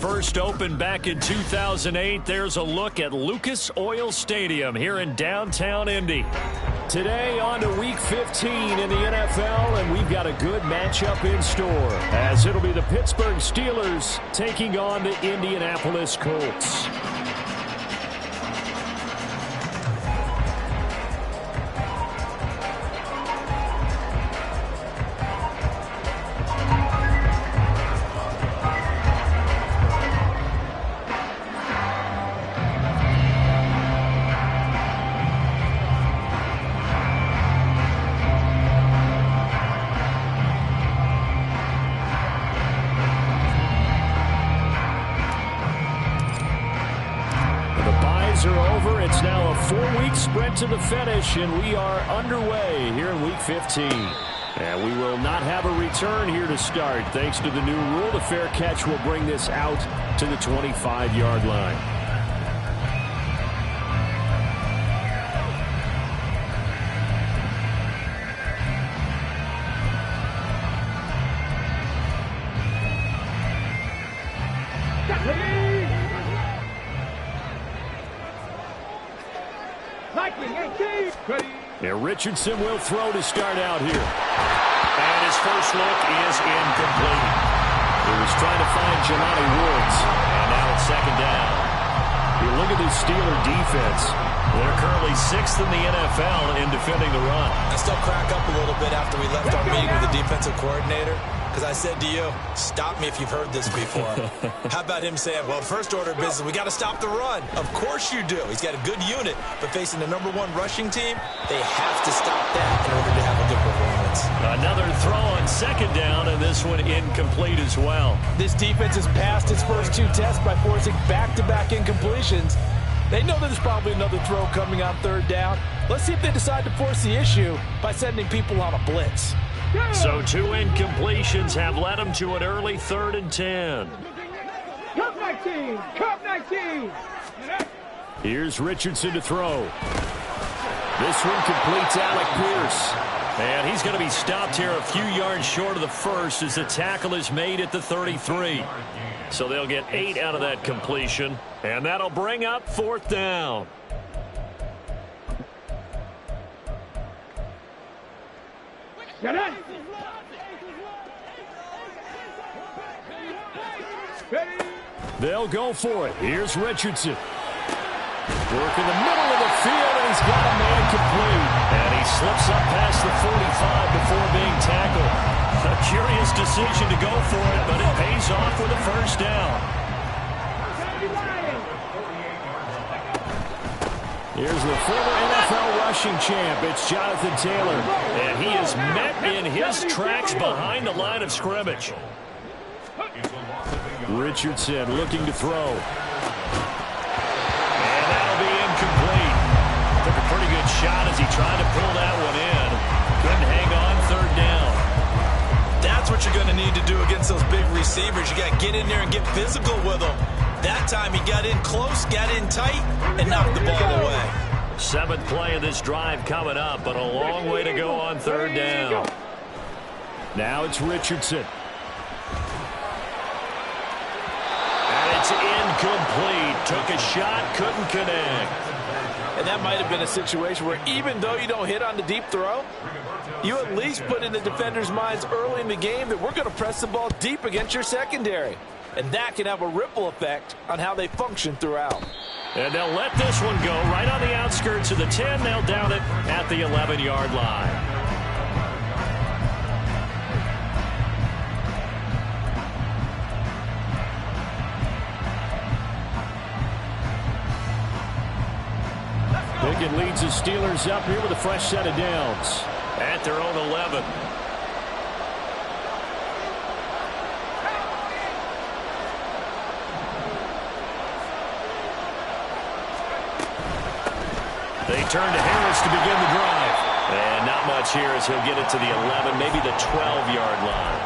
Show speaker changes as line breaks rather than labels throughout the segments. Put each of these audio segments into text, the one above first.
first opened back in 2008. There's a look at Lucas Oil Stadium here in downtown Indy. Today on to Week 15 in the NFL, and we've got a good matchup in store, as it'll be the Pittsburgh Steelers taking on the Indianapolis Colts. Are over. It's now a 4-week sprint to the finish, and we are underway here in Week 15. And we will not have a return here to start. Thanks to the new rule, the fair catch will bring this out to the 25-yard line. And Richardson will throw to start out here. And his first look is incomplete. He was trying to find Jelani Woods. And now it's second down. You look at this Steeler defense. They're currently 6th in the NFL in defending the run.
I still crack up a little bit after we left our meeting with the defensive coordinator. Because I said to you, stop me if you've heard this before. How about him saying, well, first order of business, we got to stop the run. Of course you do. He's got a good unit, but facing the #1 rushing team, they have to stop that in order to have a good performance.
Another throw on second down, and this one incomplete as well.
This defense has passed its first 2 tests by forcing back-to-back incompletions. They know there's probably another throw coming on third down. Let's see if they decide to force the issue by sending people on a blitz.
So 2 incompletions have led them to an early 3rd and 10.
Cup 19! Cup 19!
Here's Richardson to throw. This one completes Alec Pierce. And he's going to be stopped here a few yards short of the first as the tackle is made at the 33. So they'll get 8 out of that completion. And that'll bring up 4th down. They'll go for it. Here's Richardson. Work in the middle of the field, and he's got a man complete. And he slips up past the 45 before being tackled. A curious decision to go for it, but it pays off with a first down. Here's the former NFL rushing champ. It's Jonathan Taylor. And he is met in his tracks behind the line of scrimmage. Richardson looking to throw. And that'll be incomplete. Took a pretty good shot as he tried to pull that one in. Couldn't hang on, 3rd down.
That's what you're going to need to do against those big receivers. You got to get in there and get physical with them. That time he got in close, got in tight, and knocked the ball away.
7th play of this drive coming up, but a long way to go on 3rd down. Now it's Richardson. And it's incomplete. Took a shot, couldn't connect.
And that might have been a situation where even though you don't hit on the deep throw, you at least put in the defenders' minds early in the game that we're going to press the ball deep against your secondary. And that can have a ripple effect on how they function throughout.
And they'll let this one go right on the outskirts of the 10. They'll down it at the 11-yard line. Pickett leads the Steelers up here with a fresh set of downs at their own 11. They turn to Harris to begin the drive. And not much here as he'll get it to the 11, maybe the 12-yard line.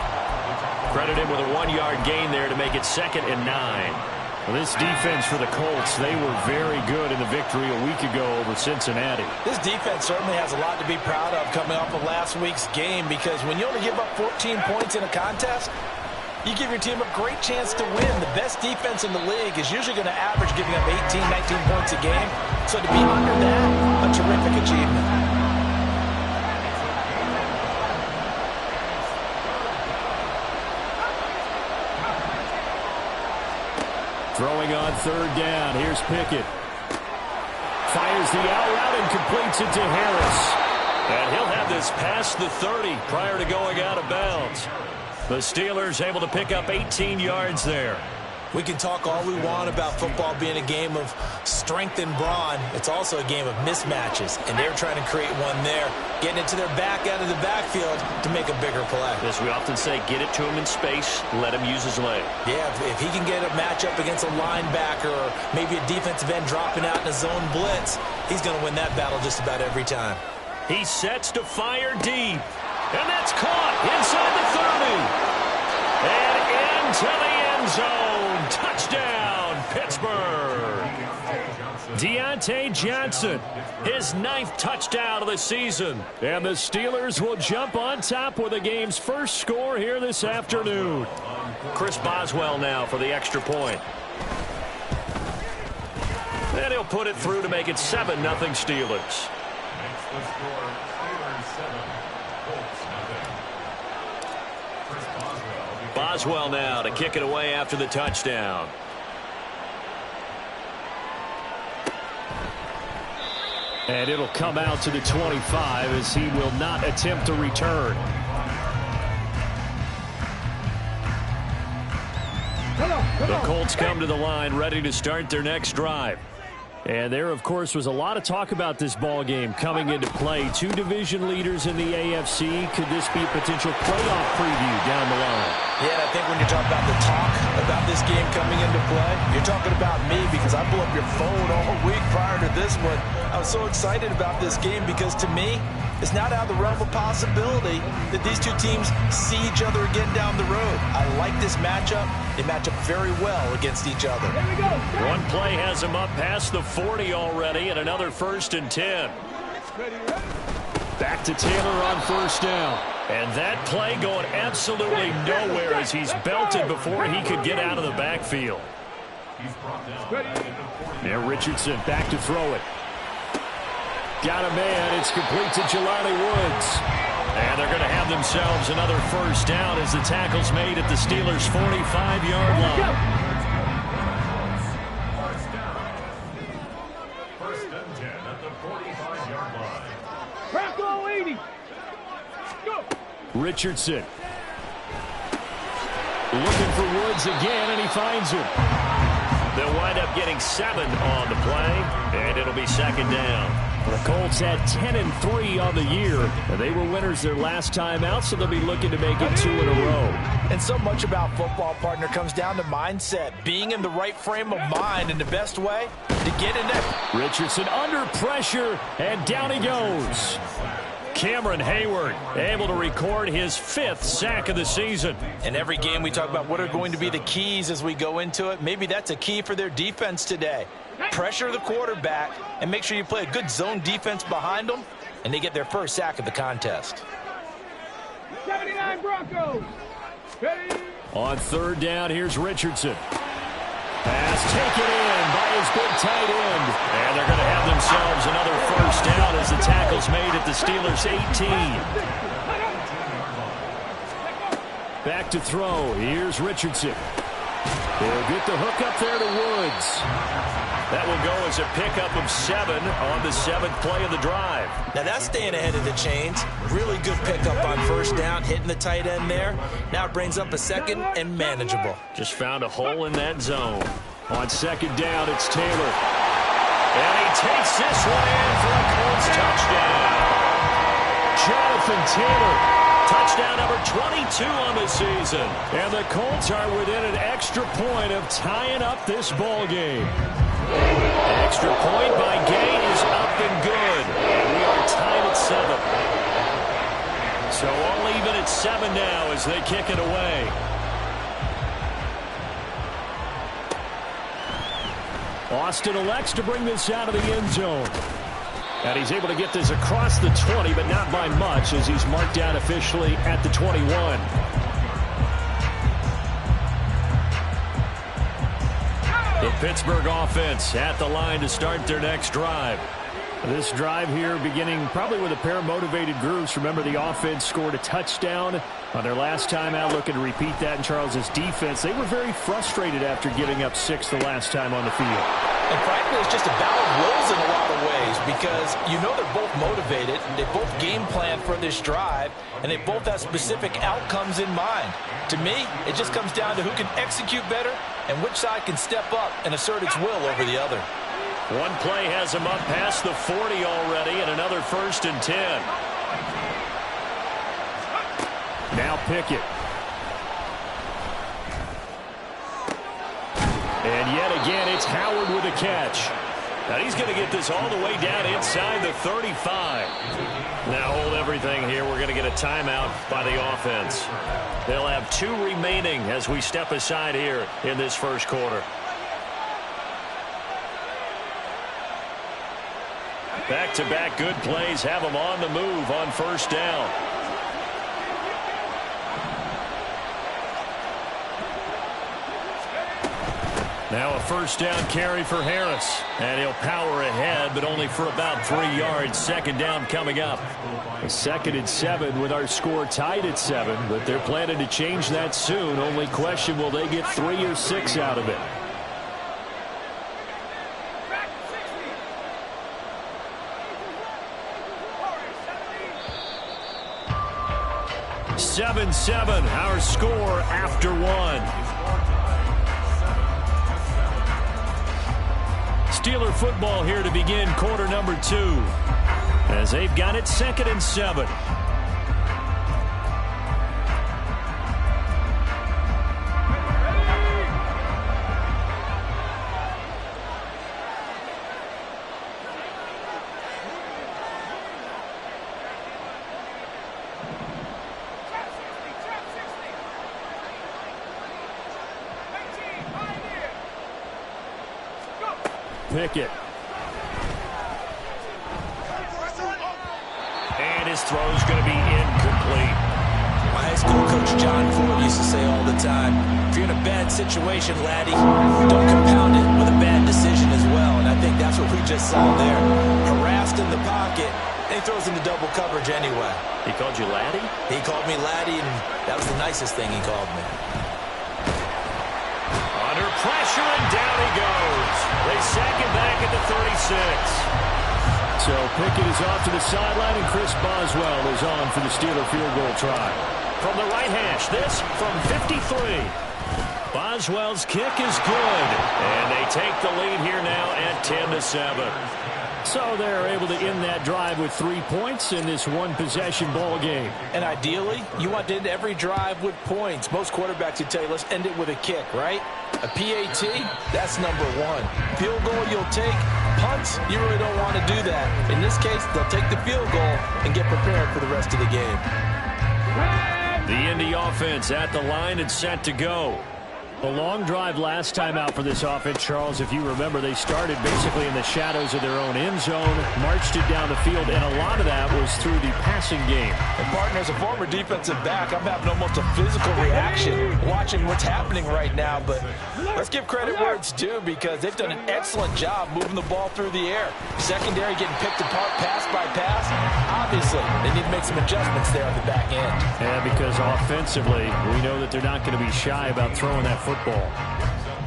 Credit him with a 1-yard gain there to make it 2nd and 9. Well, this defense for the Colts, they were very good in the victory a week ago over Cincinnati.
This defense certainly has a lot to be proud of coming off of last week's game, because when you only give up 14 points in a contest, You give your team a great chance to win. The best defense in the league is usually going to average giving up 18, 19 points a game. So to be under that, a terrific achievement.
Throwing on third down. Here's Pickett. Fires the out route and completes it to Harris. And he'll have this past the 30 prior to going out of bounds. The Steelers able to pick up 18 yards there.
We can talk all we want about football being a game of strength and brawn. It's also a game of mismatches, and they're trying to create one there, getting it to their back out of the backfield to make a bigger play.
As we often say, get it to him in space, let him use his leg.
Yeah, if he can get a matchup against a linebacker or maybe a defensive end dropping out in a zone blitz, he's going to win that battle just about every time.
He sets to fire deep, and that's caught inside the 30. And into the end zone. Touchdown, Pittsburgh. Deontay Johnson, his 9th touchdown of the season. And the Steelers will jump on top with the game's first score here this afternoon. Chris Boswell now for the extra point. And he'll put it through to make it 7-0 Steelers. Boswell now to kick it away after the touchdown. And it'll come out to the 25 as he will not attempt to return. The Colts come to the line ready to start their next drive. And there, of course, was a lot of talk about this ball game coming into play. 2 division leaders in the AFC. Could this be a potential playoff preview down the line?
Yeah, I think when you talk about the talk about this game coming into play, you're talking about me because I blew up your phone all week prior to this one. I was so excited about this game because to me, it's not out of the realm of possibility that these two teams see each other again down the road. I like this matchup. They match up very well against each other.
One play has him up past the 40 already, and another 1st and 10. Back to Taylor on first down. And that play going absolutely nowhere as he's belted before he could get out of the backfield. Now Richardson back to throw it. Got a man. It's complete to Jelani Woods. And they're going to have themselves another first down as the tackle's made at the Steelers' 45-yard line.
First and 10 at the 45-yard line.
Bronco 80. Go.
Richardson. Looking for Woods again, and he finds him. They'll wind up getting 7 on the play, and it'll be 2nd down. The Colts had 10-3 on the year. They were winners their last time out, so they'll be looking to make it 2 in a row.
And so much about football, partner, comes down to mindset. Being in the right frame of mind, and the best way to get in there.
Richardson under pressure, and down he goes. Cameron Hayward able to record his 5th sack of the season.
In every game we talk about what are going to be the keys as we go into it. Maybe that's a key for their defense today. Pressure the quarterback and make sure you play a good zone defense behind them, and they get their first sack of the contest.
79 Broncos. Ready.
On 3rd down, here's Richardson. Pass taken in by his big tight end. And they're going to have themselves another first down as the tackle's made at the Steelers' 18. Back to throw. Here's Richardson. They'll get the hook up there to Woods. That will go as a pickup of 7 on the 7th play of the drive.
Now that's staying ahead of the chains. Really good pickup on first down, hitting the tight end there. Now it brings up a 2nd and manageable.
Just found a hole in that zone. On 2nd down, it's Taylor. And he takes this one in for a Colts touchdown. Jonathan Taylor. Touchdown number 22 on the season. And the Colts are within an extra point of tying up this ball game. Extra point by Gay is up and good. And we are tied at 7. So all even at 7 now as they kick it away. Austin elects to bring this out of the end zone. And he's able to get this across the 20, but not by much as he's marked down officially at the 21. The Pittsburgh offense at the line to start their next drive. This drive here beginning probably with a pair of motivated groups. Remember, the offense scored a touchdown on their last time out, looking to repeat that in Charles's defense. They were very frustrated after giving up 6 the last time on the field.
And frankly, it's just a battle of wills in a lot of ways because you know they're both motivated. They both game plan for this drive, and they both have specific outcomes in mind. To me, it just comes down to who can execute better and which side can step up and assert its will over the other.
One play has him up past the 40 already, and another 1st and 10. Now Pickett. And yet again, it's Howard with a catch. Now he's going to get this all the way down inside the 35. Now hold everything here. We're going to get a timeout by the offense. They'll have 2 remaining as we step aside here in this first quarter. Back-to-back good plays have them on the move on 1st down. Now a 1st down carry for Harris. And he'll power ahead, but only for about 3 yards. 2nd down coming up. A 2nd and 7 with our score tied at 7, but they're planning to change that soon. Only question, will they get 3 or 6 out of it? 7-7, our score after 1. Steeler football here to begin quarter number 2. As they've got it 2nd and 7. Pickett. And his throw is going to be incomplete.
My high school coach John Ford used to say all the time, if you're in a bad situation, laddie, don't compound it with a bad decision as well. And I think that's what we just saw there. Harassed in the pocket, and he throws into double coverage anyway.
He called you laddie?
He called me laddie, and that was the nicest thing he called me.
Under pressure, and down he goes. They sack him back at the 36. So Pickett is off to the sideline, and Chris Boswell is on for the Steeler field goal try. From the right hash, this from 53. Boswell's kick is good, and they take the lead here now at 10-7. So they're able to end that drive with 3 points in this one-possession ball game.
And ideally, you want to end every drive with points. Most quarterbacks would tell you, let's end it with a kick, right? A PAT, that's number 1. Field goal you'll take. Punts, you really don't want to do that. In this case, they'll take the field goal and get prepared for the rest of the game.
The Indy offense at the line and set to go. A long drive last time out for this offense, Charles. If you remember, they started basically in the shadows of their own end zone, marched it down the field, and a lot of that was through the passing game.
And partner, as a former defensive back, I'm having almost a physical reaction watching what's happening right now. But let's give credit where it's due because they've done an excellent job moving the ball through the air. Secondary getting picked apart pass by pass. Obviously, they need to make some adjustments there on the back end.
Yeah, because offensively, we know that they're not going to be shy about throwing that football.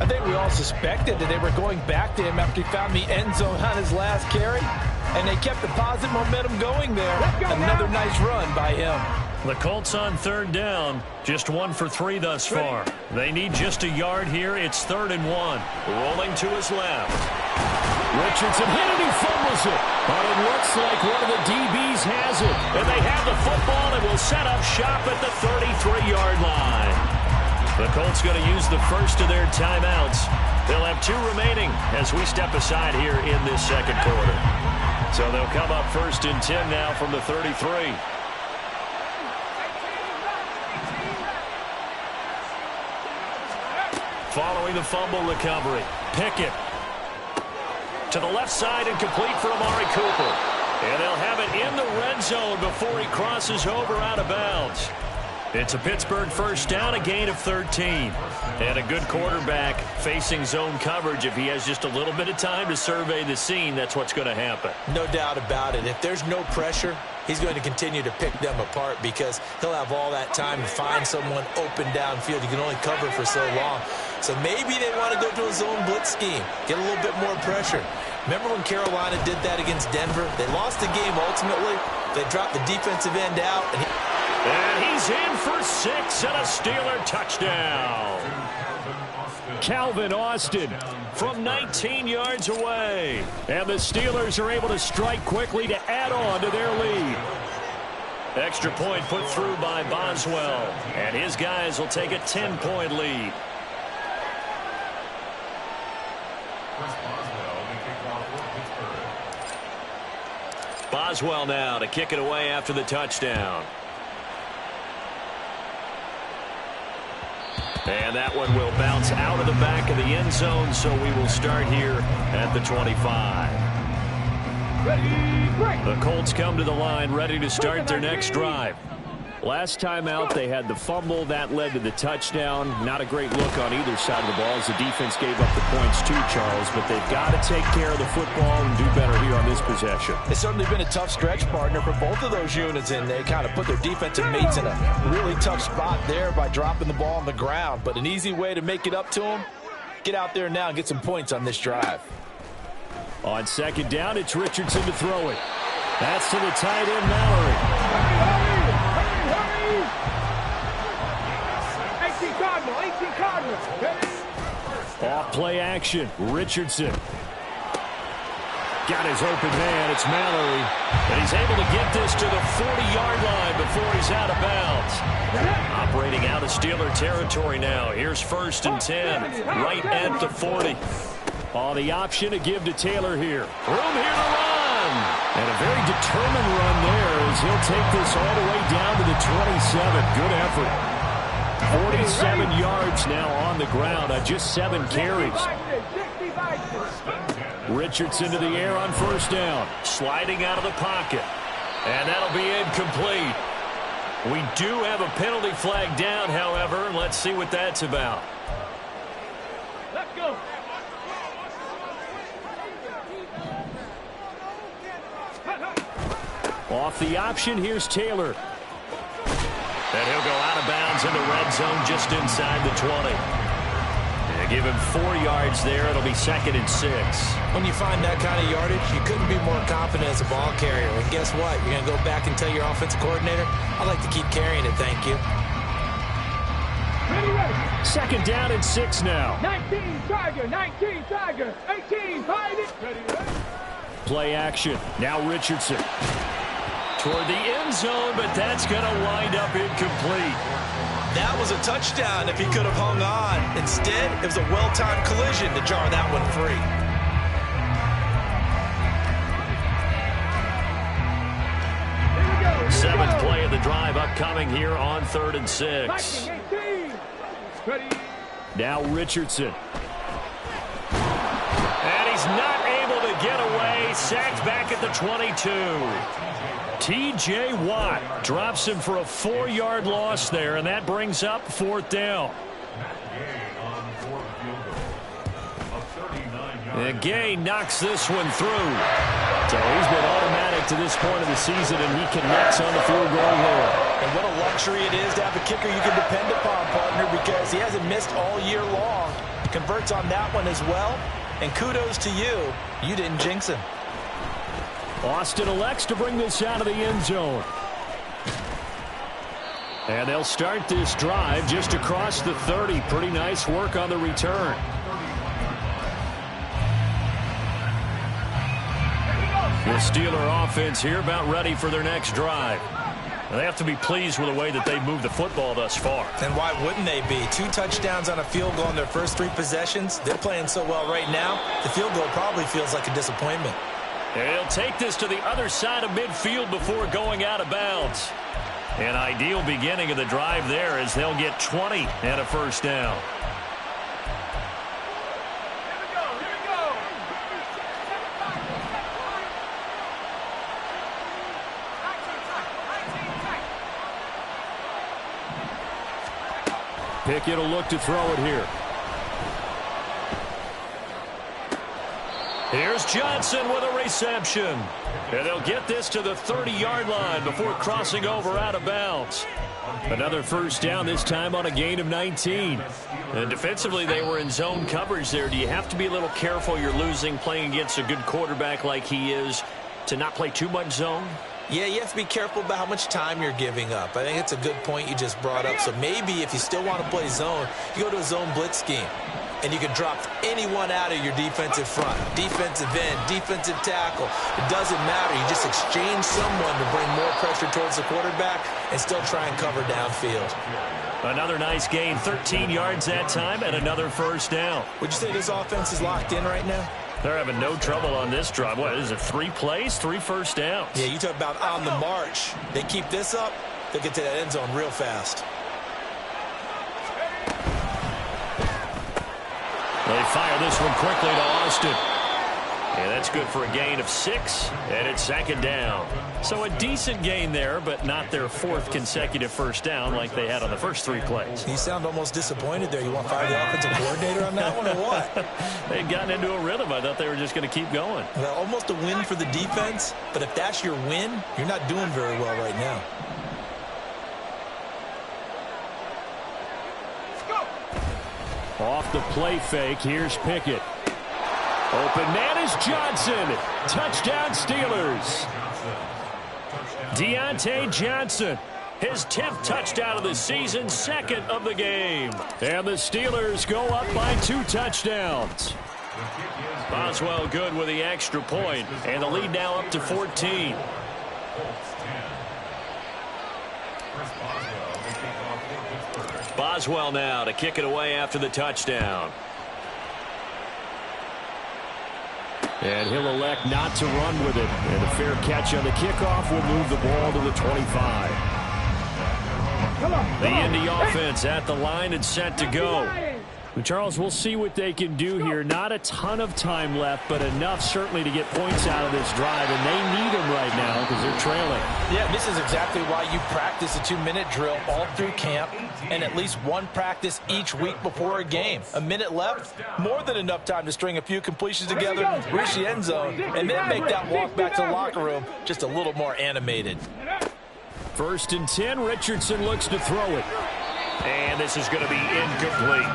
I think we all suspected that they were going back to him after he found the end zone on his last carry, and they kept the positive momentum going there. Another nice run by him.
The Colts on 3rd down, just 1 for 3 thus far. They need just a yard here. It's 3rd and 1. Rolling to his left. Richardson hit it, he fumbles it. But it looks like one of the DBs has it. And they have the football and will set up shop at the 33-yard line. The Colts going to use the first of their timeouts. They'll have 2 remaining as we step aside here in this second quarter. So they'll come up 1st and 10 now from the 33. Following the fumble recovery, Pickett to the left side and complete for Amari Cooper. And they'll have it in the red zone before he crosses over out of bounds. It's a Pittsburgh first down, a gain of 13. And a good quarterback facing zone coverage. If he has just a little bit of time to survey the scene, that's what's going to happen.
No doubt about it. If there's no pressure, he's going to continue to pick them apart because he'll have all that time to find someone open downfield. You can only cover for so long. So maybe they want to go to a zone blitz scheme, get a little bit more pressure. Remember when Carolina did that against Denver? They lost the game ultimately. They dropped the defensive end out.
And he's in for 6 and a Steeler touchdown. Calvin Austin from 19 yards away. And the Steelers are able to strike quickly to add on to their lead. Extra point put through by Boswell. And his guys will take a 10-point lead. Boswell now to kick it away after the touchdown. And that one will bounce out of the back of the end zone, so we will start here at the 25. The Colts come to the line ready to start their next drive. Last time out, they had the fumble. That led to the touchdown. Not a great look on either side of the ball as the defense gave up the points too, Charles. But they've got to take care of the football and do better here on this possession.
It's certainly been a tough stretch, partner, for both of those units, and they kind of put their defensive mates in a really tough spot there by dropping the ball on the ground. But an easy way to make it up to them, get out there now and get some points on this drive.
On second down, it's Richardson to throw it. That's to the tight end, Mallory.
18 Cardinal.
Off play action. Richardson. Got his open man. It's Mallory. And he's able to get this to the 40-yard line before he's out of bounds. Operating out of Steeler territory now. Here's 1st and 10. Right at the 40. Oh, the option to give to Taylor here. Room here to run. And a very determined run there as he'll take this all the way down to the 27. Good effort. 47 yards now on the ground on just 7 carries. Richardson to the air on 1st down. Sliding out of the pocket. And that'll be incomplete. We do have a penalty flag down, however. Let's see what that's about.
Let's go.
Off the option, here's Taylor. And he'll go out of bounds in the red zone just inside the 20. And give him 4 yards there. It'll be 2nd and 6.
When you find that kind of yardage, you couldn't be more confident as a ball carrier. And guess what? You're going to go back and tell your offensive coordinator, I'd like to keep carrying it, thank you.
Ready.
2nd down and 6 now.
19 Tiger. 18 find it. Ready.
Play action. Now Richardson. Toward the end zone, but that's going to wind up incomplete.
That was a touchdown if he could have hung on. Instead, it was a well-timed collision to jar that one free.
Seventh play of the drive upcoming here on 3rd and 6. Now Richardson. And he's not able to get away. Sacked back at the 22. T.J. Watt drops him for a 4-yard loss there, and that brings up 4th down. And Gay knocks this one through. So he's been automatic to this point of the season, and he connects on the field goal there.
And what a luxury it is to have a kicker you can depend upon, partner, because he hasn't missed all year long. Converts on that one as well. And kudos to you. You didn't jinx him.
Austin elects to bring this out of the end zone. And they'll start this drive just across the 30. Pretty nice work on the return. The Steeler offense here about ready for their next drive. And they have to be pleased with the way that they've moved the football thus far.
And why wouldn't they be? 2 touchdowns on a field goal in their first 3 possessions. They're playing so well right now, the field goal probably feels like a disappointment.
And he'll take this to the other side of midfield before going out of bounds. An ideal beginning of the drive there as they'll get 20 and a 1st down. Pickett will look to throw it here. Here's Johnson with a reception. And they'll get this to the 30-yard line before crossing over out of bounds. Another first down, this time on a gain of 19. And defensively, they were in zone coverage there. Do you have to be a little careful? You're losing playing against a good quarterback like he is to not play too much zone?
Yeah, you have to be careful about how much time you're giving up. I think it's a good point you just brought up. So maybe if you still want to play zone, you go to a zone blitz scheme. And you can drop anyone out of your defensive front. Defensive end, defensive tackle. It doesn't matter. You just exchange someone to bring more pressure towards the quarterback and still try and cover downfield.
Another nice gain, 13 yards that time, and another first down.
Would you say this offense is locked in right now?
They're having no trouble on this drive. What is it, 3 plays, 3 first downs?
Yeah, you talk about on the march. They keep this up, they'll get to that end zone real fast.
They fire this one quickly to Austin. And that's good for a gain of 6, and it's second down. So a decent gain there, but not their 4th consecutive first down like they had on the first 3 plays.
You sound almost disappointed there. You want to fire the offensive coordinator on that one or what?
They'd gotten into a rhythm. I thought they were just going to keep going.
Well, almost a win for the defense, but if that's your win, you're not doing very well right now.
Off the play fake, here's Pickett. Open man is Johnson. Touchdown Steelers. Deontay Johnson, his 10th touchdown of the season, 2nd of the game. And the Steelers go up by 2 touchdowns. Boswell good with the extra point, and the lead now up to 14. Boswell now to kick it away after the touchdown. And he'll elect not to run with it. And a fair catch on the kickoff will move the ball to the 25. The Indy offense at the line and set to go. Charles, we'll see what they can do here. Not a ton of time left, but enough certainly to get points out of this drive, and they need them right now because they're trailing.
Yeah, this is exactly why you practice a 2-minute drill all through camp and at least one practice each week before a game. A minute left, more than enough time to string a few completions together, reach the end zone, and then make that walk back to the locker room just a little more animated.
1st and 10, Richardson looks to throw it. And this is going to be incomplete.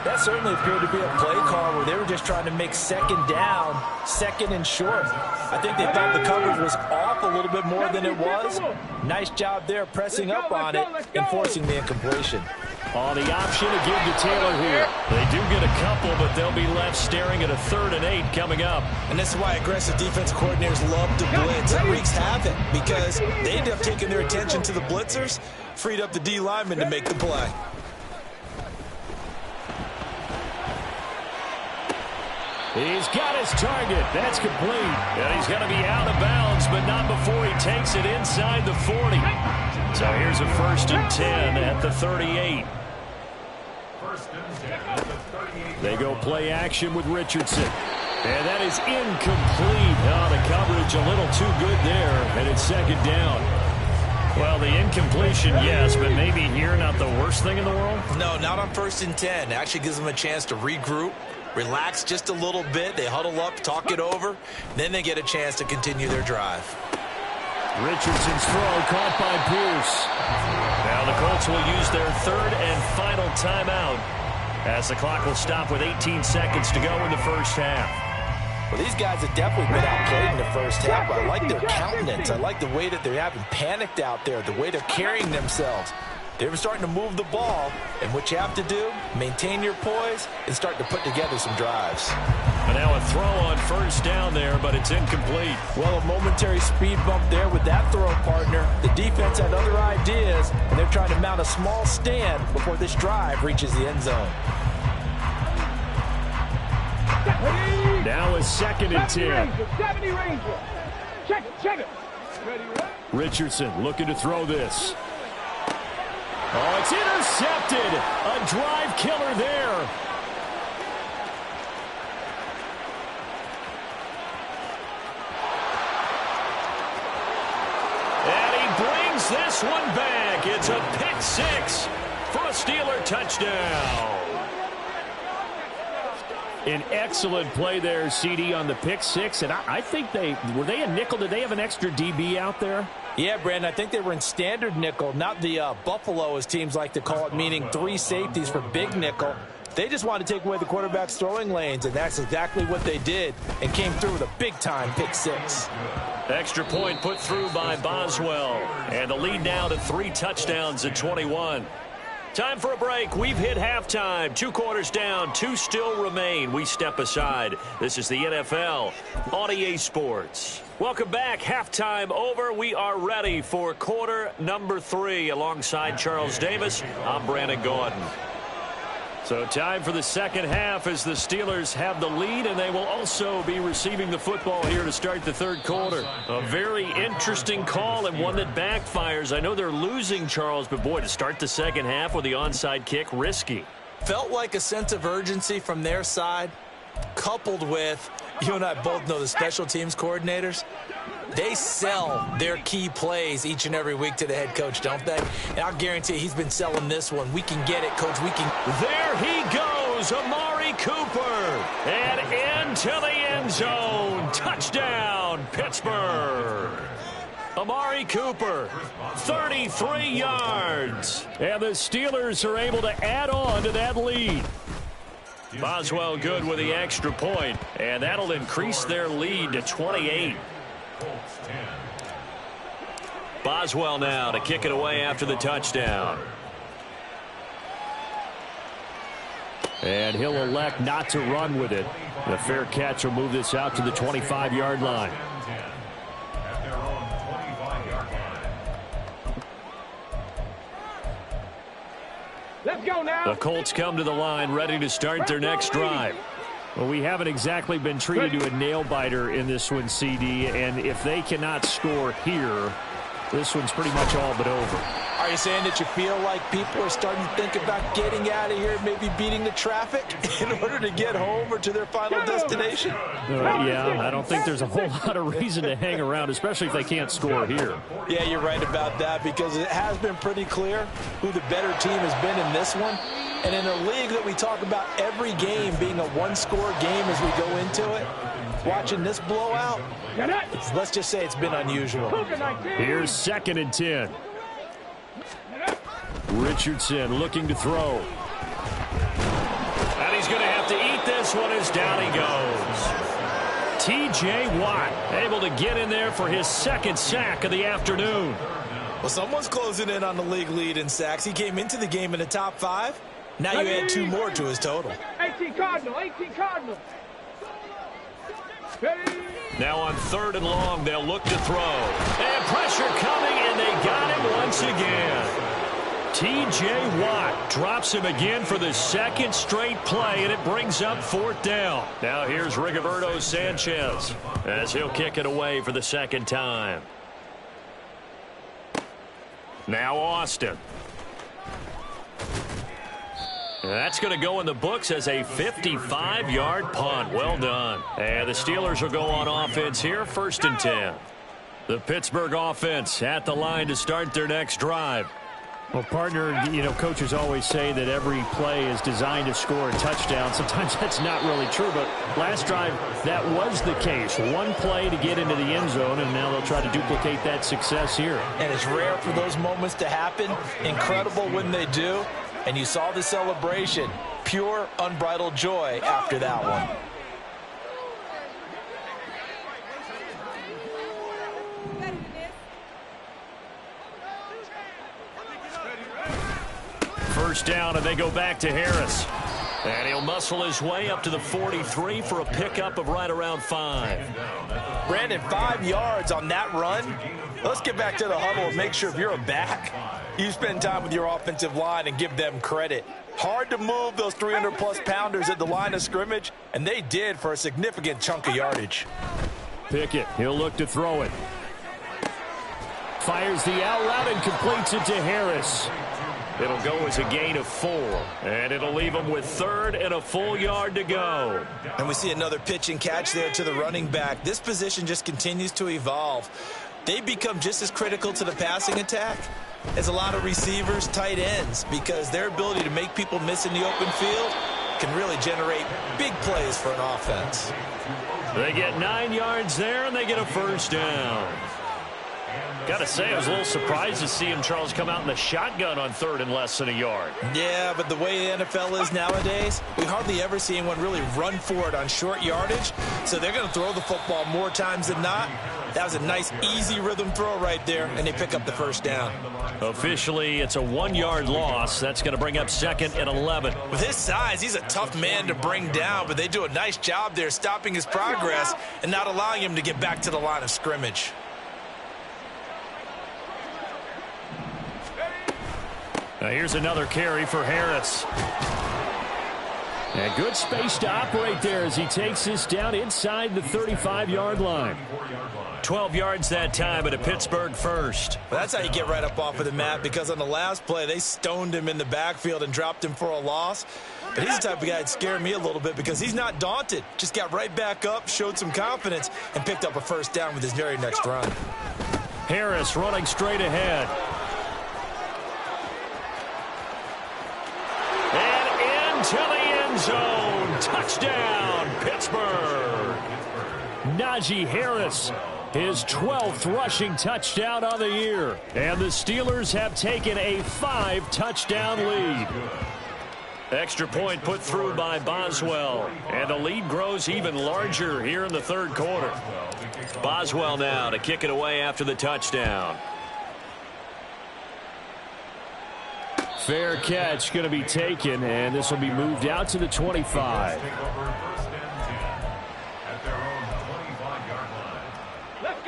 That certainly appeared to be a play call where they were just trying to make 2nd down, 2nd and short. I think they thought the coverage was off a little bit more than it was. Nice job there pressing up on it and forcing the incompletion.
On the option to give to Taylor here. They do get a couple, but they'll be left staring at a 3rd and 8 coming up.
And this is why aggressive defense coordinators love to blitz. It wreaks havoc because they end up taking their attention to the blitzers, freed up the D lineman to make the play.
He's got his target. That's complete. And he's going to be out of bounds, but not before he takes it inside the 40. So here's a 1st and 10 at the 38. They go play action with Richardson. And that is incomplete. Oh, the coverage a little too good there, and it's 2nd down. Well, the incompletion, yes, but maybe here not the worst thing in the world?
No, not on 1st and 10. It actually gives them a chance to regroup, relax just a little bit. They huddle up, talk it over. Then they get a chance to continue their drive.
Richardson's throw caught by Pierce. Now the Colts will use their 3rd and final timeout as the clock will stop with 18 seconds to go in the first half.
Well, these guys have definitely been outplayed in the first half. I like their countenance. I like the way that they're having panicked out there, the way they're carrying themselves. They're starting to move the ball, and what you have to do, maintain your poise and start to put together some drives.
And now a throw on 1st down there, but it's incomplete.
Well, a momentary speed bump there with that throw, partner. The defense had other ideas, and they're trying to mount a small stand before this drive reaches the end zone.
Now a 2nd and 10.
70 Ranger. Check it.
Richardson looking to throw this. Oh, it's intercepted. A drive killer there. And he brings this one back. It's a pick 6 for a Steeler touchdown. An excellent play there, CD, on the pick six. And I think were they a nickel? Did they have an extra DB out there?
Yeah, Brandon, I think they were in standard nickel, not the Buffalo, as teams like to call it, meaning 3 safeties for big nickel. They just wanted to take away the quarterback's throwing lanes, and that's exactly what they did, and came through with a big-time pick six.
Extra point put through by Boswell. And the lead now to 3 touchdowns at 21. Time for a break. We've hit halftime. 2 quarters down. 2 still remain. We step aside. This is the NFL on EA Sports. Welcome back. Halftime over. We are ready for quarter number 3. Alongside Charles Davis, I'm Brandon Gordon. So time for the second half as the Steelers have the lead, and they will also be receiving the football here to start the third quarter. A very interesting call and one that backfires. I know they're losing, Charles, but boy, to start the second half with the onside kick, risky.
Felt like a sense of urgency from their side, coupled with, you and I both know the special teams coordinators. They sell their key plays each and every week to the head coach, don't they? And I'll guarantee he's been selling this one. We can get it, coach. We can.
There he goes, Amari Cooper. And into the end zone. Touchdown, Pittsburgh. Amari Cooper, 33 yards. And the Steelers are able to add on to that lead. Boswell good with the extra point, and that'll increase their lead to 28. Boswell now to kick it away after the touchdown. And he'll elect not to run with it. The fair catch will move this out to the 25-yard line.
Let's go now.
The Colts come to the line ready to start their next drive. Well, we haven't exactly been treated to a nail-biter in this one, CD, and if they cannot score here, this one's pretty much all but over.
Are you saying that you feel like people are starting to think about getting out of here, maybe beating the traffic in order to get home or to their final destination?
Yeah, I don't think there's a whole lot of reason to hang around, especially if they can't score here.
Yeah, you're right about that, because it has been pretty clear who the better team has been in this one. And in a league that we talk about every game being a one-score game as we go into it, watching this blowout, let's just say it's been unusual.
Here's 2nd and 10. Richardson looking to throw. And he's going to have to eat this one as down he goes. T.J. Watt able to get in there for his 2nd sack of the afternoon.
Well, someone's closing in on the league lead in sacks. He came into the game in the top 5. Now you add 2 more to his total.
18 Cardinal, 18 Cardinal.
Now on 3rd and long, they'll look to throw. And pressure coming, and they got him once again. T.J. Watt drops him again for the 2nd straight play, and it brings up 4th down. Now here's Rigoberto Sanchez as he'll kick it away for the 2nd time. Now Austin. And that's going to go in the books as a 55-yard punt. Well done. And the Steelers will go on offense here, 1st and 10. The Pittsburgh offense at the line to start their next drive. Well, partner, coaches always say that every play is designed to score a touchdown. Sometimes that's not really true, but last drive, that was the case. One play to get into the end zone, and now they'll try to duplicate that success here.
And it's rare for those moments to happen. Incredible when they do. And you saw the celebration. Pure, unbridled joy after that one.
First down, and they go back to Harris. And he'll muscle his way up to the 43 for a pickup of right around 5.
Brandon, 5 yards on that run. Let's get back to the huddle and make sure if you're a back, you spend time with your offensive line and give them credit. Hard to move those 300-plus pounders at the line of scrimmage, and they did for a significant chunk of yardage.
Pickett, he'll look to throw it. Fires the out route and completes it to Harris. It'll go as a gain of 4, and it'll leave him with 3rd and a full yard to go.
And we see another pitch and catch there to the running back. This position just continues to evolve. they become just as critical to the passing attack as a lot of receivers, tight ends, because their ability to make people miss in the open field can really generate big plays for an offense.
They get 9 yards there, and they get a first down. Got to say, I was a little surprised to see him, Charles, come out in the shotgun on 3rd and less than a yard.
Yeah, but the way the NFL is nowadays, we hardly ever see anyone really run for it on short yardage. So they're going to throw the football more times than not. That was a nice, easy rhythm throw right there, and they pick up the first down.
Officially, it's a 1-yard loss. That's going to bring up 2nd and 11.
With his size, he's a tough man to bring down, but they do a nice job there stopping his progress and not allowing him to get back to the line of scrimmage.
Now here's another carry for Harris. And good space to operate there as he takes this down inside the 35-yard line. 12 yards that time, and a Pittsburgh first.
Well, that's how you get right up off of the mat, because on the last play, they stoned him in the backfield and dropped him for a loss. But he's the type of guy that scared me a little bit because he's not daunted. Just got right back up, showed some confidence, and picked up a first down with his very next run.
Harris running straight ahead. To the end zone. Touchdown, Pittsburgh. Najee Harris, his 12th rushing touchdown on the year. And the Steelers have taken a 5-touchdown lead. Extra point put through by Boswell. And the lead grows even larger here in the 3rd quarter. Boswell now to kick it away after the touchdown. Fair catch going to be taken, and this will be moved out to the 25.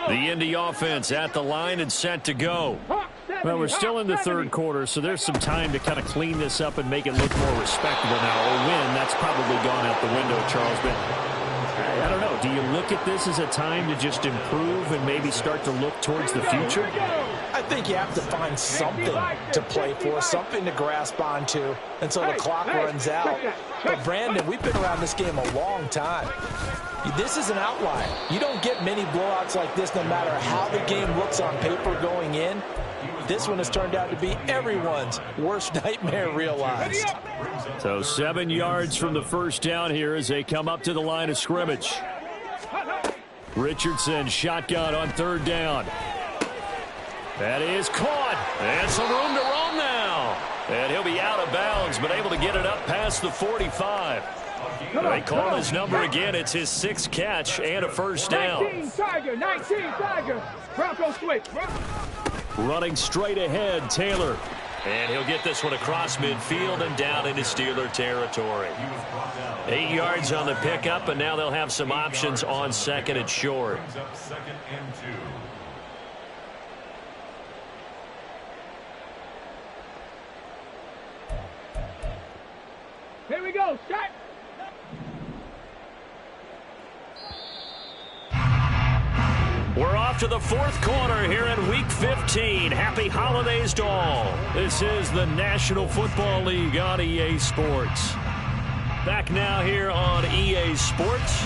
The Indy offense at the line and set to go. Well, we're still in the 3rd quarter, so there's some time to kind of clean this up and make it look more respectable now. A win, that's probably gone out the window, Charles, but I don't know. Do you look at this as a time to just improve and maybe start to look towards the future?
I think you have to find something to play for, something to grasp onto until the clock runs out. But, Brandon, we've been around this game a long time. This is an outlier. You don't get many blowouts like this no matter how the game looks on paper going in. This one has turned out to be everyone's worst nightmare realized.
So 7 yards from the first down here as they come up to the line of scrimmage. Richardson shotgun on 3rd down. That is caught. And some room to roam now. And he'll be out of bounds, but able to get it up past the 45. They call his number again. It's his 6th catch and a first down.
19 Tiger. Bronco switch.
Running straight ahead, Taylor. And he'll get this one across midfield and down into Steeler territory. 8 yards on the pickup, and now they'll have some options on 2nd and short.
Here we go. Start.
We're off to the 4th quarter here in Week 15. Happy holidays to all. This is the National Football League on EA Sports. Back now here on EA Sports.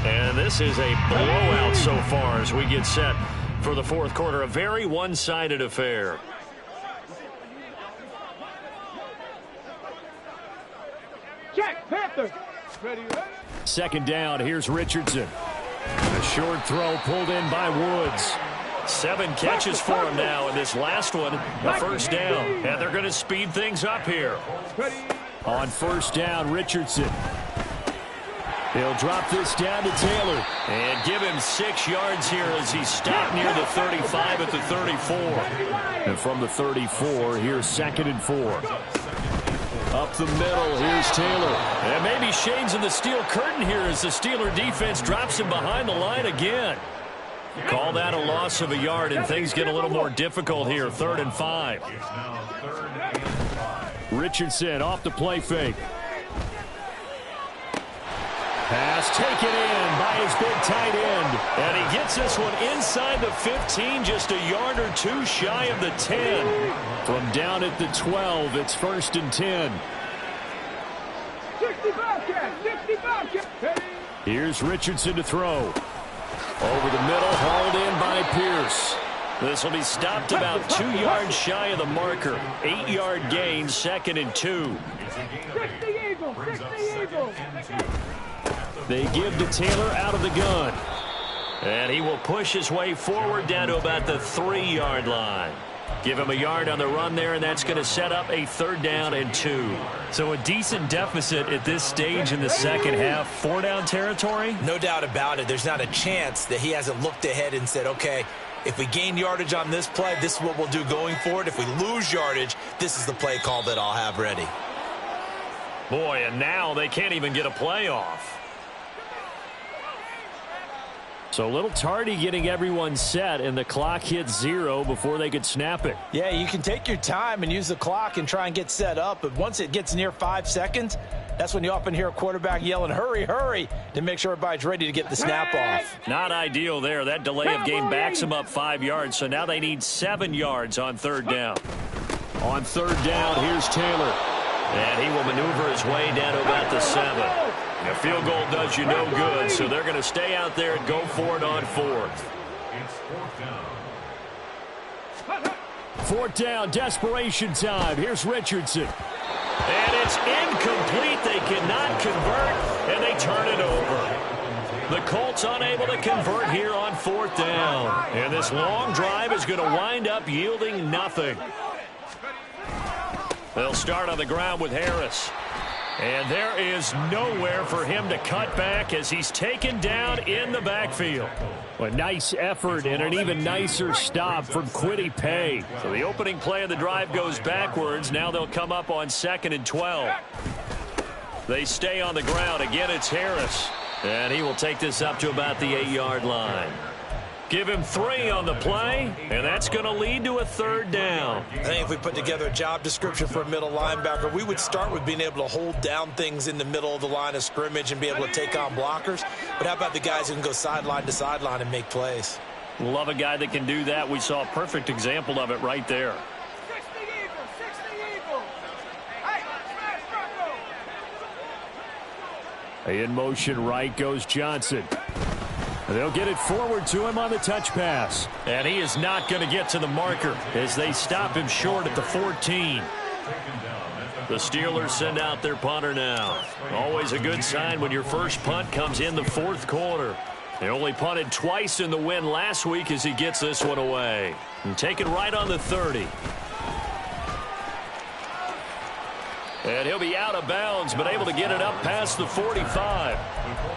And this is a blowout so far as we get set for the 4th quarter. A very one-sided affair.
Check. Panther. Ready.
2nd down. Here's Richardson. A short throw pulled in by Woods. 7 catches for him now, and this last one, a first down. And they're going to speed things up here. On 1st down, Richardson. He'll drop this down to Taylor and give him 6 yards here as he stopped near the 35 at the 34. And from the 34, here's 2nd and 4. Up the middle, here's Taylor. And maybe shades in the steel curtain here as the Steeler defense drops him behind the line again. Call that a loss of a yard, and things get a little more difficult here. 3rd and 5. Richardson off the play fake. Pass taken in by his big tight end. And he gets this one inside the 15, just a yard or 2 shy of the 10. From down at the 12, it's 1st and 10.
65 catch.
Here's Richardson to throw. Over the middle, hauled in by Pierce. This will be stopped about 2 yards shy of the marker. 8-yard gain, 2nd and 2. They give to Taylor out of the gun. And he will push his way forward down to about the 3-yard line. Give him a yard on the run there, and that's going to set up a 3rd down and 2. So a decent deficit at this stage in the second half. 4-down territory?
No doubt about it. There's not a chance that he hasn't looked ahead and said, okay, if we gain yardage on this play, this is what we'll do going forward. If we lose yardage, this is the play call that I'll have ready.
Boy, and now they can't even get a play off. So a little tardy getting everyone set, and the clock hits 0 before they could snap it.
Yeah, you can take your time and use the clock and try and get set up, but once it gets near 5 seconds, that's when you often hear a quarterback yelling, hurry, hurry, to make sure everybody's ready to get the snap off.
Not ideal there. That delay of game backs them up 5 yards, so now they need 7 yards on 3rd down. On 3rd down, here's Taylor. And he will maneuver his way down to about the 7. A field goal does you no good, so they're going to stay out there and go for it on 4th.
It's 4th down.
4th down, desperation time. Here's Richardson. And it's incomplete. They cannot convert, and they turn it over. The Colts unable to convert here on 4th down. And this long drive is going to wind up yielding nothing. They'll start on the ground with Harris. And there is nowhere for him to cut back as he's taken down in the backfield. A nice effort and an even nicer stop from Kwity Paye. So the opening play of the drive goes backwards. Now they'll come up on 2nd and 12. They stay on the ground. Again, it's Harris. And he will take this up to about the 8-yard line. Give him 3 on the play, and that's going to lead to a 3rd down.
I think if we put together a job description for a middle linebacker, we would start with being able to hold down things in the middle of the line of scrimmage and be able to take on blockers. But how about the guys who can go sideline to sideline and make plays?
Love a guy that can do that. We saw a perfect example of it right there. In motion right goes Johnson. They'll get it forward to him on the touch pass. And he is not going to get to the marker as they stop him short at the 14. The Steelers send out their punter now. Always a good sign when your first punt comes in the 4th quarter. They only punted twice in the win last week as he gets this one away. And taken right on the 30. And he'll be out of bounds, but able to get it up past the 45.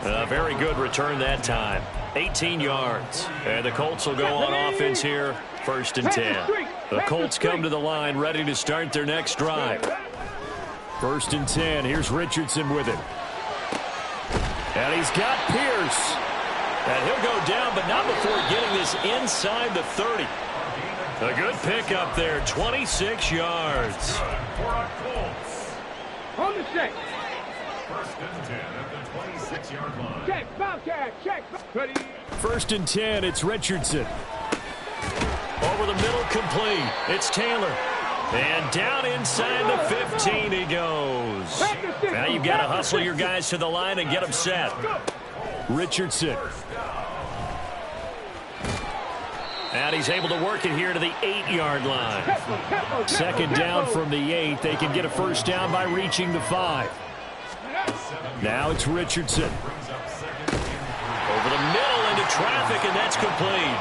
A very good return that time. 18 yards. And the Colts will go on offense here, 1st and 10. The Colts come to the line ready to start their next drive. 1st and 10. Here's Richardson with it. And he's got Pierce. And he'll go down, but not before getting this inside the 30. A good pickup there, 26 yards.
On the check.
1st and 10 at the 26-yard line.
Check, Bobcat, check. Ready.
1st and 10, it's Richardson. Over the middle, complete. It's Taylor. And down inside the 15 he goes. Now you've got to hustle your guys to the line and get them set. Richardson. And he's able to work it here to the 8-yard line. 2nd down from the 8. They can get a 1st down by reaching the 5. Now it's Richardson. Over the middle into traffic, and that's complete.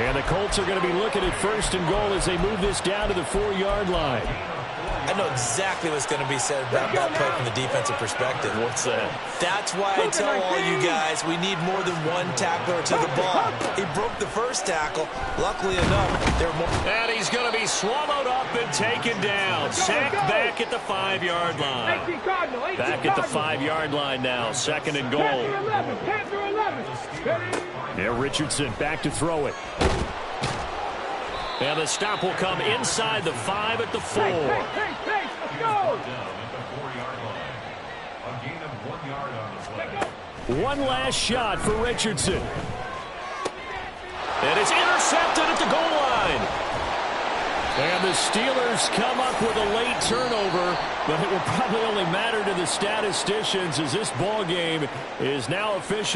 And the Colts are going to be looking at 1st and goal as they move this down to the 4-yard line.
I know exactly what's going to be said about that play from the defensive perspective.
What's that?
That's why I tell all you guys we need more than one tackler to the ball. He broke the first tackle. Luckily enough, there were more.
And he's going to be swallowed up and taken down. Sacked back at the 5-yard line. Back at the 5-yard line now. 2nd and goal. Now Richardson back to throw it. And the stop will come inside the 5 at the 4.
Let's go.
One last shot for Richardson. And it's intercepted at the goal line. And the Steelers come up with a late turnover, but it will probably only matter to the statisticians as this ball game is now officially